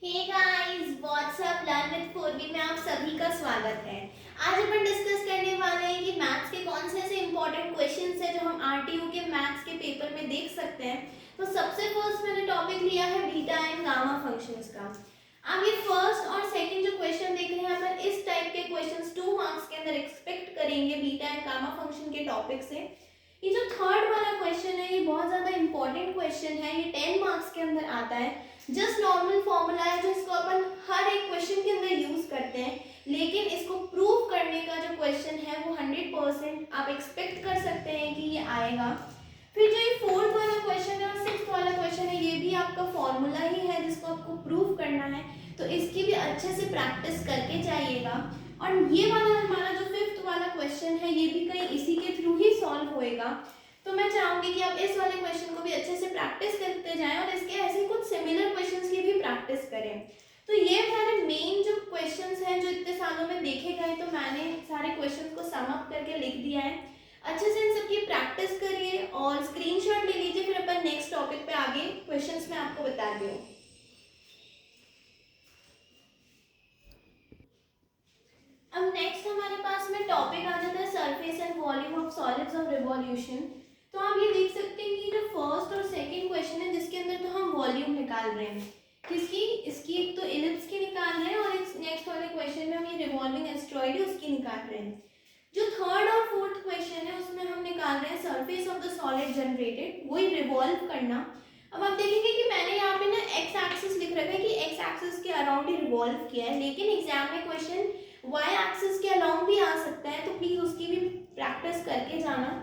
Hey guys what's up learn with फोरवी में आप सभी का स्वागत है। आज अपन डिस्कस करने वाले हैं कि मैथ्स के कौन से ऐसे इंपॉर्टेंट क्वेश्चंस हैं जो हम आरटीयू के मैथ्स के पेपर में देख सकते हैं। तो सबसे फर्स्ट मैंने टॉपिक लिया है बीटा एंड गामा फंक्शंस का। अब ये फर्स्ट और सेकंड जो क्वेश्चन देख रहे हैं अपन इस टाइप के क्वेश्चंस 2 मार्क्स के अंदर एक्सपेक्ट करेंगे बीटा एंड गामा फंक्शन के टॉपिक से। ये जो थर्ड वाला क्वेश्चन है ये बहुत ज्यादा इंपॉर्टेंट क्वेश्चन है, ये 10 मार्क्स के अंदर आता है। जस्ट नॉर्मल फॉर्मूला है जो इसको अपन हर एक क्वेश्चन के अंदर यूज करते हैं, लेकिन इसको प्रूव करने का जो क्वेश्चन है वो 100% आप एक्सपेक्ट कर सकते हैं कि ये आएगा। फिर जो ये फोर्थ वाला क्वेश्चन है और सिक्स्थ वाला क्वेश्चन है ये भी आपका फॉर्मूला ही है जिसको आपको प्रूव करना है, तो इसकी भी अच्छे से प्रैक्टिस करके जाइएगा। और ये वाला हमारा जो फिफ्थ वाला क्वेश्चन है ये भी कहीं इसी के थ्रू ही सॉल्व होएगा। तो मैं चाहूंगी कि आप इस वाले क्वेश्चन को भी अच्छे से प्रैक्टिस करते जाएं और इसके ऐसे कुछ सिमिलर क्वेश्चंस की भी प्रैक्टिस करें। तो ये सारे मेन जो क्वेश्चंस हैं जो इतने सालों में देखे गए, तो मैंने सारे क्वेश्चंस को सम अप करके लिख दिया है। अच्छे से इन सबकी प्रैक्टिस करिए और स्क्रीनशॉट ले लीजिए, फिर अपन नेक्स्ट टॉपिक पे आगे क्वेश्चंस में आपको बता रही हूँ। अब नेक्स्ट हमारे पास में टॉपिक आ जाता है surface and volume of solids of revolution. तो आप ये देख सकते हैं कि जो फर्स्ट और सेकंड क्वेश्चन है जिसके अंदर तो हम वॉल्यूम निकाल रहे हैं, किसकी, इसकी एक तो इलिप्स की निकाल रहे हैं और एक नेक्स्ट वाले क्वेश्चन में हम ये रिवॉल्विंग एस्ट्रॉइड उसकी निकाल रहे हैं। जो थर्ड और फोर्थ क्वेश्चन है उसमें हम निकाल रहे हैं surface of the solid generated, वही रिवॉल्व करना। अब आप देखेंगे कि मैंने यहाँ पे ना एक्स एक्सिस लिख रखा है कि एक्स एक्सिस के अराउंड ही रिवॉल्व किया है, लेकिन एग्जाम में क्वेश्चन वाई एक्सिस के अलाउंग भी आ सकता है, तो प्लीज उसकी भी प्रैक्टिस करके जाना।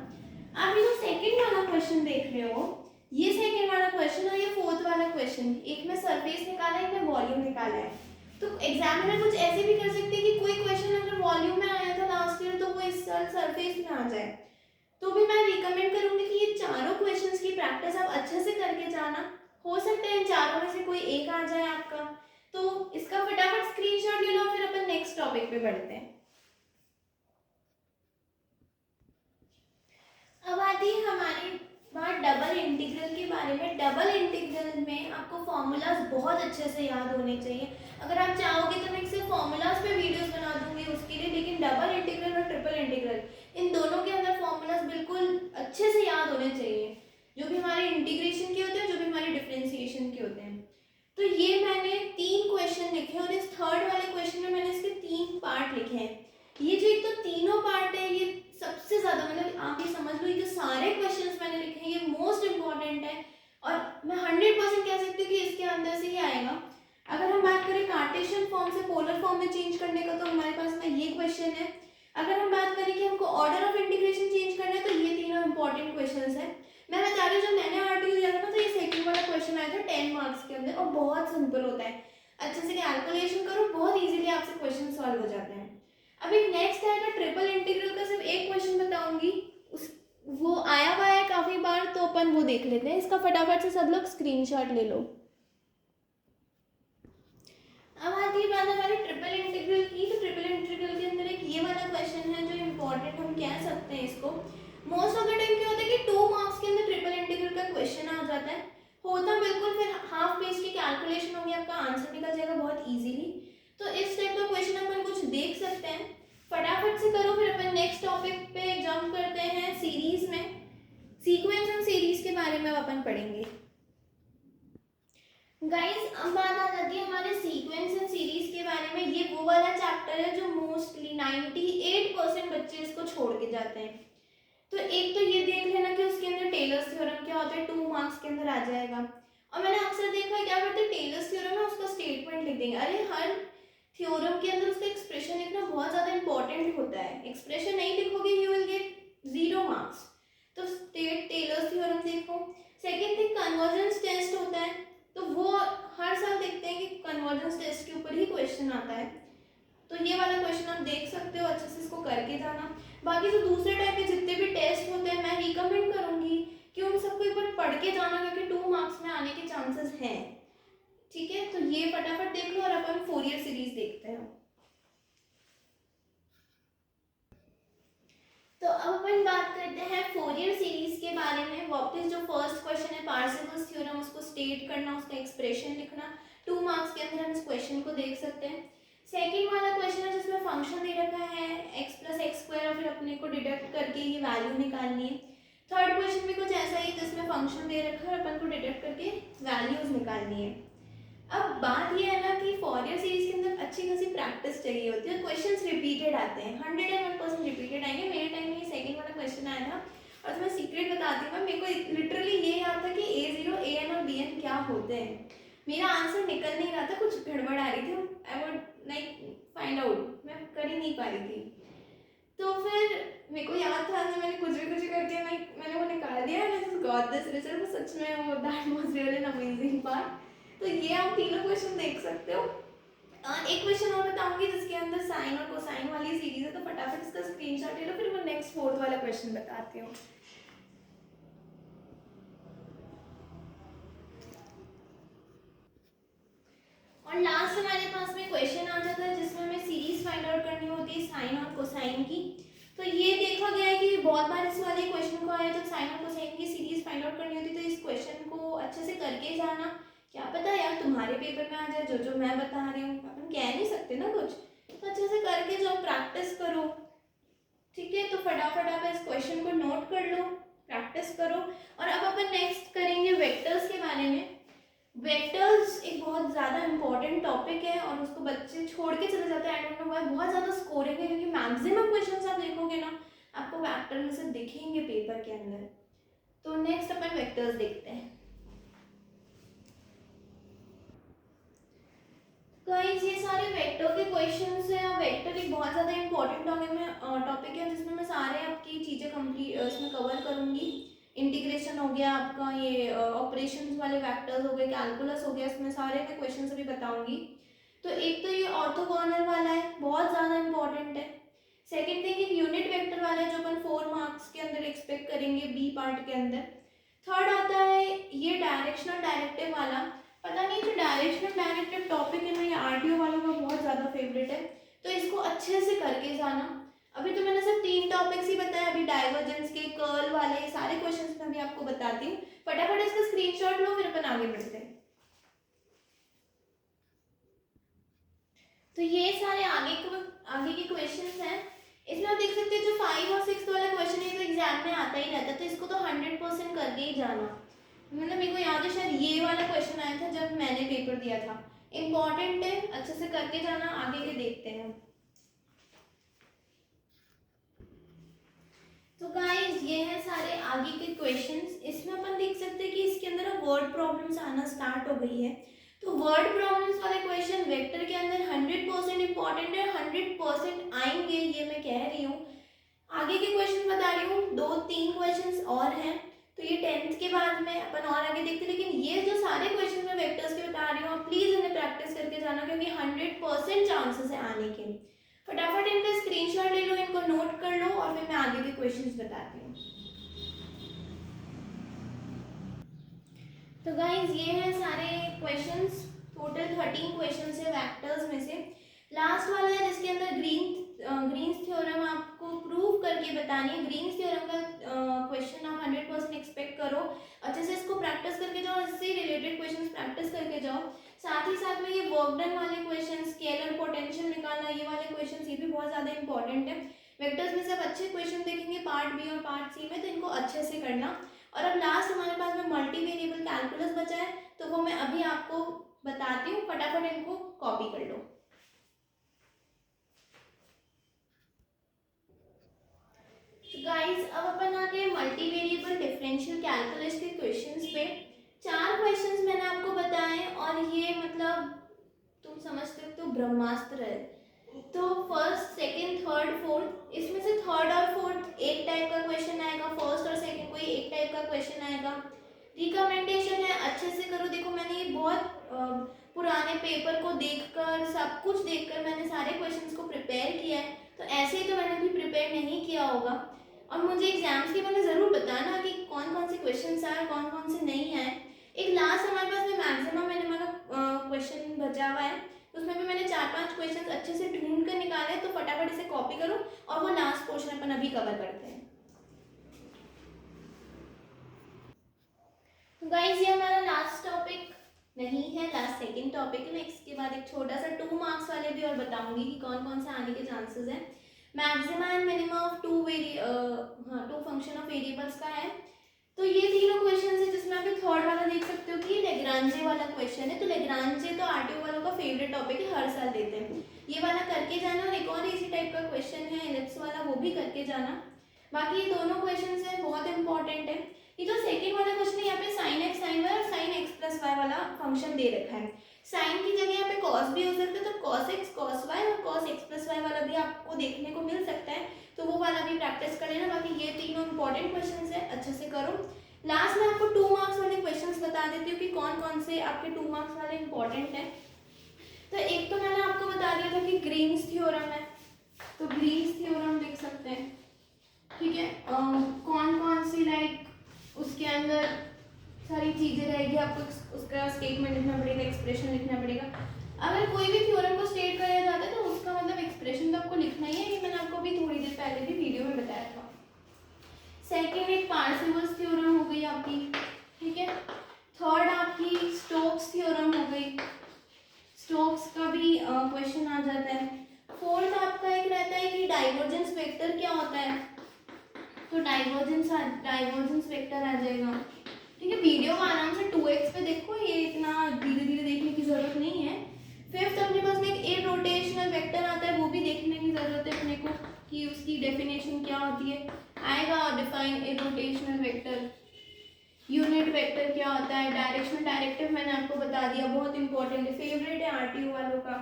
आप ये जो सेकंड वाला क्वेश्चन देख रहे हो, ये सेकंड वाला क्वेश्चन और ये फोर्थ वाला क्वेश्चन, एक में सरफेस निकाला है, एक में वॉल्यूम निकाला है। तो एग्जामिनर कुछ ऐसे भी कर सकते हैं कि कोई क्वेश्चन अगर वॉल्यूम में आया था लास्ट ईयर तो वो इस साल सरफेस में आ जाए। तो भी मैं रिकमेंड करूंगी कि ये चारों क्वेश्चंस की प्रैक्टिस आप अच्छे से करके जाना। हो सकता है इन चारों में से कोई एक आ जाए आपका, तो इसका फटाफट स्क्रीनशॉट ले लो, फिर अपन नेक्स्ट टॉपिक पे बढ़ते हैं। अब आती है हमारी बात डबल इंटीग्रल के बारे में। डबल इंटीग्रल में आपको फॉर्मूलाज बहुत अच्छे से याद होने चाहिए। अगर आप चाहोगे तो मैं इससे फॉर्मूलाज पे वीडियोस बना दूंगी उसके लिए, लेकिन डबल इंटीग्रल और ट्रिपल इंटीग्रल इन दोनों के अंदर फॉर्मूलाज बिल्कुल अच्छे से याद होने चाहिए, जो भी हमारे इंटीग्रेशन के होते हैं, जो भी हमारे डिफरेंशिएशन के होते हैं। तो ये मैंने 3 क्वेश्चन लिखे और इस थर्ड वाले क्वेश्चन में मैंने इसके 3 पार्ट लिखे हैं। ये जो एक तो तीनों पार्ट है ये सबसे ज्यादा, मतलब आप ये समझ लो ये जो सारे क्वेश्चंस मैंने लिखे हैं ये मोस्ट इंपॉर्टेंट है और मैं 100% कह सकती हूँ कि इसके अंदर से ही आएगा। अगर हम बात करें कार्टेशियन फॉर्म से पोलर फॉर्म में चेंज करने का, तो हमारे पास में ये क्वेश्चन है। अगर हम बात करें कि हमको ऑर्डर ऑफ इंटीग्रेशन चेंज करना है, तो ये तीनों इंपॉर्टेंट क्वेश्चन है। मैं बता रही हूँ जब मैंने आरटीयू लिया था ना, तो ये सेकंड वाला क्वेश्चन आया था 10 मार्क्स के अंदर और बहुत सिंपल होता है। अच्छे से कैलकुलेशन करो, बहुत इजीली आपसे क्वेश्चन सॉल्व हो जाते हैं। अब एक नेक्स्ट आएगा ट्रिपल इंटीग्रल का, सिर्फ एक क्वेश्चन बताऊंगी, उस वो आया हुआ है काफी बार, तो अपन वो देख लेते हैं। इसका फटाफट से सब लोग स्क्रीनशॉट ले लो। अब आती है बात हमारे ट्रिपल इंटीग्रल की। तो ट्रिपल इंटीग्रल के अंदर एक ये वाला क्वेश्चन है जो इम्पोर्टेंट हम कह सकते हैं इसको। मोस्ट ऑफ द टाइम क्या होता है कि 2 मार्क्स के अंदर ट्रिपल इंटीग्रल का क्वेश्चन आ जाता है, होता बिल्कुल, फिर हाफ पेज की कैलकुलेशन होगी, आपका आंसर निकल जाएगा बहुत इजीली। तो इस टाइप का क्वेश्चन अपन कुछ देख सकते हैं, फटाफट से करो, फिर अपन नेक्स्ट टॉपिक पे जंप करते हैं। सीरीज में सीक्वेंस एंड सीरीज के बारे में अपन पढ़ेंगे। गाइस अब बात आ जाती है हमारे सीक्वेंस एंड सीरीज के बारे में। ये वो वाला चैप्टर है जो मोस्टली 98% बच्चे इसको छोड़ के जाते हैं। तो एक तो ये देख लेना कि उसके अंदर टेलर्स थ्योरम क्या होता है, 2 मार्क्स के अंदर आ जाएगा। और मैंने अक्सर देखा है क्या करते हैं, टेलर्स थ्योरम है उसका स्टेटमेंट लिख देंगे। अरे हर थ्योरम के अंदर उसका एक्सप्रेशन लिखना बहुत ज्यादा इंपॉर्टेंट होता है, एक्सप्रेशन नहीं लिखोगे यू विल गेट 0 मार्क्स। तो टेलर्स थ्योरम देखो। सेकेंड थिंग कन्वर्जेंस टेस्ट होता है, तो वो हर साल देखते हैं कि कन्वर्जेंस टेस्ट के ऊपर ही क्वेश्चन आता है, तो ये वाला क्वेश्चन आप देख सकते हो, अच्छे से इसको करके जाना। बाकी जो दूसरे टाइप के जितने भी टेस्ट होते हैं मैं रिकमेंड करूंगी कि उन सबको एक बार पढ़ के जाना, क्योंकि 2 मार्क्स में आने के चांसेस हैं। ठीक है, तो ये फटाफट देख लो और अपन फोरियर सीरीज देखते हैं। तो अब अपन बात करते हैं फोरियर सीरीज के बारे में। वापस जो फर्स्ट क्वेश्चन है पार्सेवल्स थ्योरम, उसको स्टेट करना, उसका एक्सप्रेशन लिखना, 2 मार्क्स के अंदर हम इस क्वेश्चन को देख सकते हैं। सेकंड वाला क्वेश्चन है जिसमें फंक्शन दे रखा है x प्लस एक्स स्क्वायर और फिर अपने को डिडक्ट करके ये वैल्यू निकालनी है। थर्ड क्वेश्चन भी कुछ ऐसा ही जिसमें फंक्शन दे रखा है और अपन को डिडक्ट करके वैल्यूज निकालनी है। अब बात ये है ना कि फॉरियर सीरीज के अंदर अच्छी खासी प्रैक्टिस चाहिए होती है। क्वेश्चंस रिपीटेड आते हैं, 101% रिपीटेड आएंगे। मेरे टाइम में ये सेकंड वाला क्वेश्चन आया था और तुम्हें सीक्रेट बताती हूँ, मेरे को लिटरली ये याद था कि A0, AN और BN क्या होते हैं। मेरा आंसर निकल नहीं रहा था, कुछ गड़बड़ आ रही थी, I would like find out, मैं कर ही नहीं पा रही थी। तो फिर मेरे को याद था कि मैंने कुछ भी करके मैंने वो निकाल दिया। I just got this result. वो सच में वो that was really an amazing part. तो ये आप तीनों क्वेश्चन देख सकते हो। एक क्वेश्चन और बताऊंगी जिसके अंदर साइन और कोसाइन वाली सीरीज है, तो फटाफट इसका स्क्रीनशॉट ले लो, फिर मैं नेक्स्ट फोर्थ वाला क्वेश्चन बताती हूँ। और लास्ट हमारे पास में क्वेश्चन आ जाता है जिसमें हमें सीरीज फाइंड आउट करनी होती है साइन और कोसाइन की। तो ये देखा गया है कि बहुत बार इस वाले क्वेश्चन को आया जब साइन और कोसाइन की सीरीज फाइंड आउट करनी होती है, तो इस क्वेश्चन को अच्छे से करके जाना। क्या पता यार तुम्हारे पेपर में आ जाए जो मैं बता रही हूँ, अपन कह नहीं सकते ना कुछ, तो अच्छे से करके जाओ, प्रैक्टिस करो। ठीक है, तो फटाफट आप इस क्वेश्चन को नोट कर लो, प्रैक्टिस करो। और अब अपन नेक्स्ट करेंगे वेक्टर्स के बारे में। वेक्टर्स एक बहुत ज़्यादा इंपॉर्टेंट टॉपिक है और उसको बच्चे छोड़ के चले जाते हैं। I don't know why. बहुत ज़्यादा स्कोरिंग है क्योंकि मैक्सिमम क्वेश्चंस आप देखोगे ना आपको वेक्टर में से दिखेंगे पेपर के अंदर। तो नेक्स्ट अपन वेक्टर्स देखते हैं। गाइस ये सारे वेक्टर के क्वेश्चंस हैं। वेक्टर एक बहुत ज़्यादा इंपॉर्टेंट टॉपिक है जिसमें मैं सारे आपकी चीज़ें कंप्लीट इसमें कवर करूँगी। इंटीग्रेशन हो गया आपका, ये ऑपरेशंस वाले वेक्टर्स हो गए, कैलकुलस हो गया, इसमें सारे मैं क्वेश्चन अभी बताऊंगी। तो एक तो ये ऑर्थोगोनल वाला है, बहुत ज़्यादा इंपॉर्टेंट है। सेकंड थिंग एक यूनिट वेक्टर वाला है जो अपन 4 मार्क्स के अंदर एक्सपेक्ट करेंगे बी पार्ट के अंदर। थर्ड आता है ये डायरेक्शनल डायरेक्टिव वाला। पता नहीं जो डायरेक्शनल डायरेक्टिव टॉपिक है ना ये आरटीओ वालों का बहुत ज़्यादा फेवरेट है, तो इसको अच्छे से करके जाना। अभी तो मैंने सिर्फ 3 टॉपिक्स ही बताया, अभी डाइवर्जेंस के, कर्ल वाले सारे क्वेश्चंस मैं भी आपको बताती हूँ। फटाफट इसका स्क्रीनशॉट लो, फिर अपन आगे बढ़ते हैं। तो ये सारे आगे के क्वेश्चंस हैं। इसमें आप देख सकते हैं जो 5 और 6 वाला क्वेश्चन है तो एग्जाम में आता ही रहता है, तो इसको तो 100% करके ही जाना। मतलब मेरे को याद है शायद ये वाला क्वेश्चन आया था जब मैंने पेपर दिया था। इंपॉर्टेंट है, अच्छे से करके जाना। आगे के देखते हैं। तो गाइस ये है सारे आगे के क्वेश्चंस। इसमें अपन देख सकते हैं कि इसके अंदर वर्ड प्रॉब्लम्स आना स्टार्ट हो गई है। तो वर्ड प्रॉब्लम्स वाले क्वेश्चन वेक्टर के अंदर 100% इंपॉर्टेंट है, 100% आएंगे, ये मैं कह रही हूँ। आगे के क्वेश्चन बता रही हूँ, 2-3 क्वेश्चंस और हैं, तो ये 10th के बाद में अपन और आगे देखते हैं। लेकिन ये जो सारे क्वेश्चन मैं वेक्टर्स के बता रही हूँ, आप प्लीज इन्हें प्रैक्टिस करके जाना क्योंकि 100% चांसेस है आने के। फटाफट इनका स्क्रीनशॉट ले लो, इनको नोट कर लो और फिर मैं आगे के क्वेश्चंस बताती हूँ। तो गाइज ये हैं सारे क्वेश्चंस, टोटल 13 क्वेश्चंस है वेक्टर्स में से। लास्ट वाला है जिसके अंदर ग्रीन्स थ्योरम आपको प्रूव करके बतानी है। ग्रीन्स थ्योरम का क्वेश्चन आप 100% एक्सपेक्ट करो, अच्छे से इसको प्रैक्टिस करके जाओ, इससे रिलेटेड क्वेश्चंस प्रैक्टिस करके जाओ। साथ ही साथ में ये वर्क डन वाले क्वेश्चन, स्केलर पोटेंशियल निकालना, ये वाले क्वेश्चन ये भी बहुत ज़्यादा इंपॉर्टेंट है। वेक्टर्स में से आप अच्छे क्वेश्चन देखेंगे पार्ट बी और पार्ट सी में, तो इनको अच्छे से करना। और अब लास्ट हमारे पास में मल्टी वेरिएबल कैलकुलस बचा है, तो वो मैं अभी आपको बताती हूँ, फटाफट इनको कॉपी कर लो। गाइस अब अपन आ गए मल्टी वेरिएबल डिफरेंशियल कैलकुलस के क्वेश्चंस पे। 4 क्वेश्चंस मैंने आपको बताए और ये मतलब तुम समझ सकते हो ब्रह्मास्त्र है। तो फर्स्ट, सेकंड, थर्ड, फोर्थ, इसमें से थर्ड और फोर्थ एक टाइप का क्वेश्चन आएगा, फर्स्ट और सेकंड कोई एक टाइप का क्वेश्चन आएगा। रिकमेंडेशन है अच्छे से करो। देखो मैंने ये बहुत पुराने पेपर को देखकर, सब कुछ देखकर मैंने सारे क्वेश्चंस को प्रिपेयर किया है, तो ऐसे ही तो मैंने भी प्रिपेयर नहीं किया होगा। और मुझे एग्जाम्स के मैंने ज़रूर बताना कि कौन कौन से क्वेश्चन आए, कौन कौन से नहीं आए। एक लास्ट हमारे पास में मैक्सिमम मैंने क्वेश्चन बचा हुआ है, उसमें भी मैंने 4-5 क्वेश्चन अच्छे से ढूंढ कर निकाले, तो फटाफट इसे कॉपी करो और वो लास्ट पोर्शन अपन अभी कवर करते हैं। तो गाइस ये हमारा लास्ट टॉपिक नहीं है, लास्ट सेकंड टॉपिक है। मैं इसके बाद एक छोटा सा 2 मार्क्स वाले भी और बताऊंगी कि कौन कौन से आने के चांसेस हैं। Maximum and minimum of two function of variables का है। तो ये तीनों क्वेश्चन है, जिसमें आप थर्ड वाला देख सकते हो कि लेग्रांजे वाला क्वेश्चन है। तो लेग्रांजे तो आरटीओ वालों का फेवरेट टॉपिक है, हर साल देते हैं। ये वाला करके जाना, और एक और इसी टाइप का क्वेश्चन है एलिप्स वाला, वो भी करके जाना। बाकी ये दोनों क्वेश्चन है बहुत इंपॉर्टेंट है। ये जो सेकंड वाला क्वेश्चन है, यहाँ पे साइन एक्स साइन वाई और साइन एक्स प्लस वाई वाला फंक्शन दे रखा है। साइन की जगह यहाँ पे कॉस भी हो सकता है, तो कॉस एक्स कॉस वाई और कॉस एक्स प्लस वाई वाला भी आपको देखने को मिल सकता है, तो वो वाला भी प्रैक्टिस कर लेना। बाकी ये तीनों इंपॉर्टेंट क्वेश्चन है, अच्छे से करो। लास्ट में आपको 2 मार्क्स वाले क्वेश्चंस बता देती हूँ कि कौन कौन से आपके 2 मार्क्स वाले इंपॉर्टेंट हैं। तो एक तो मैंने आपको बता दिया था कि ग्रीन्स थ्योरम है, तो ग्रीन्स थ्योरम देख सकते हैं, ठीक है। कौन कौन सी लाइक उसके अंदर सारी चीज़ें रहेगी, आपको उसका स्टेटमेंट लिखना पड़ेगा, एक्सप्रेशन लिखना पड़ेगा। अगर कोई भी थ्योरम को स्टेट किया जाता है तो उसका मतलब एक्सप्रेशन तो आपको लिखना ही है, ये मैंने आपको अभी थोड़ी देर पहले भी वीडियो में बताया था। सेकेंड एक पार्सेवल्स थ्योरम हो गई आपकी, ठीक है। थर्ड आपकी स्टोक्स थ्योरम हो गई, स्टोक्स का भी क्वेश्चन आ जाता है। फोर्थ आपका एक रहता है कि डाइवर्जेंस वेक्टर क्या होता है, तो डाइवर्जेंस वेक्टर आ जाएगा, ठीक है। वीडियो को आराम से 2x पे देखो, ये इतना धीरे धीरे देखने की जरूरत नहीं है। फिफ्थ अपने पास में एक इरोटेशनल वेक्टर आता है, वो भी देखने की जरूरत है अपने को कि उसकी डेफिनेशन क्या होती है। आएगा define irrotational vector. Unit vector क्या होता है, डायरेक्शनल डायरेक्टिव मैंने आपको बता दिया, बहुत इंपॉर्टेंट है, फेवरेट है आरटीयू वालों का।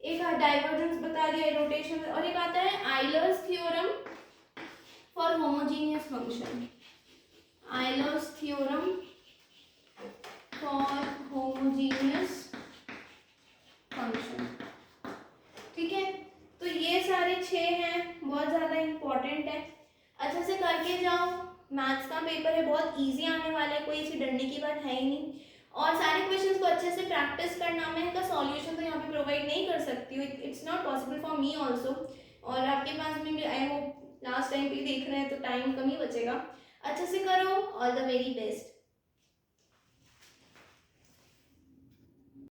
एक डाइवर्जेंस बता दिया, रोटेशन, और एक आता है Euler's theorem for homogeneous function. Euler's theorem for homogeneous function, ठीक है। तो ये सारे 6 हैं, बहुत ज़्यादा इंपॉर्टेंट है, अच्छे से करके जाओ। मैथ्स का पेपर है, बहुत इजी आने वाला है, कोई ऐसी डरने की बात है ही नहीं। और सारे क्वेश्चंस को अच्छे से प्रैक्टिस करना। मैं इनका सॉल्यूशन तो यहाँ पे प्रोवाइड नहीं कर सकती हूँ, it's not possible for me also. और आपके पास में भी आई होप लास्ट टाइम भी देख रहे हैं तो टाइम कम ही बचेगा। अच्छे से करो, ऑल द वेरी बेस्ट।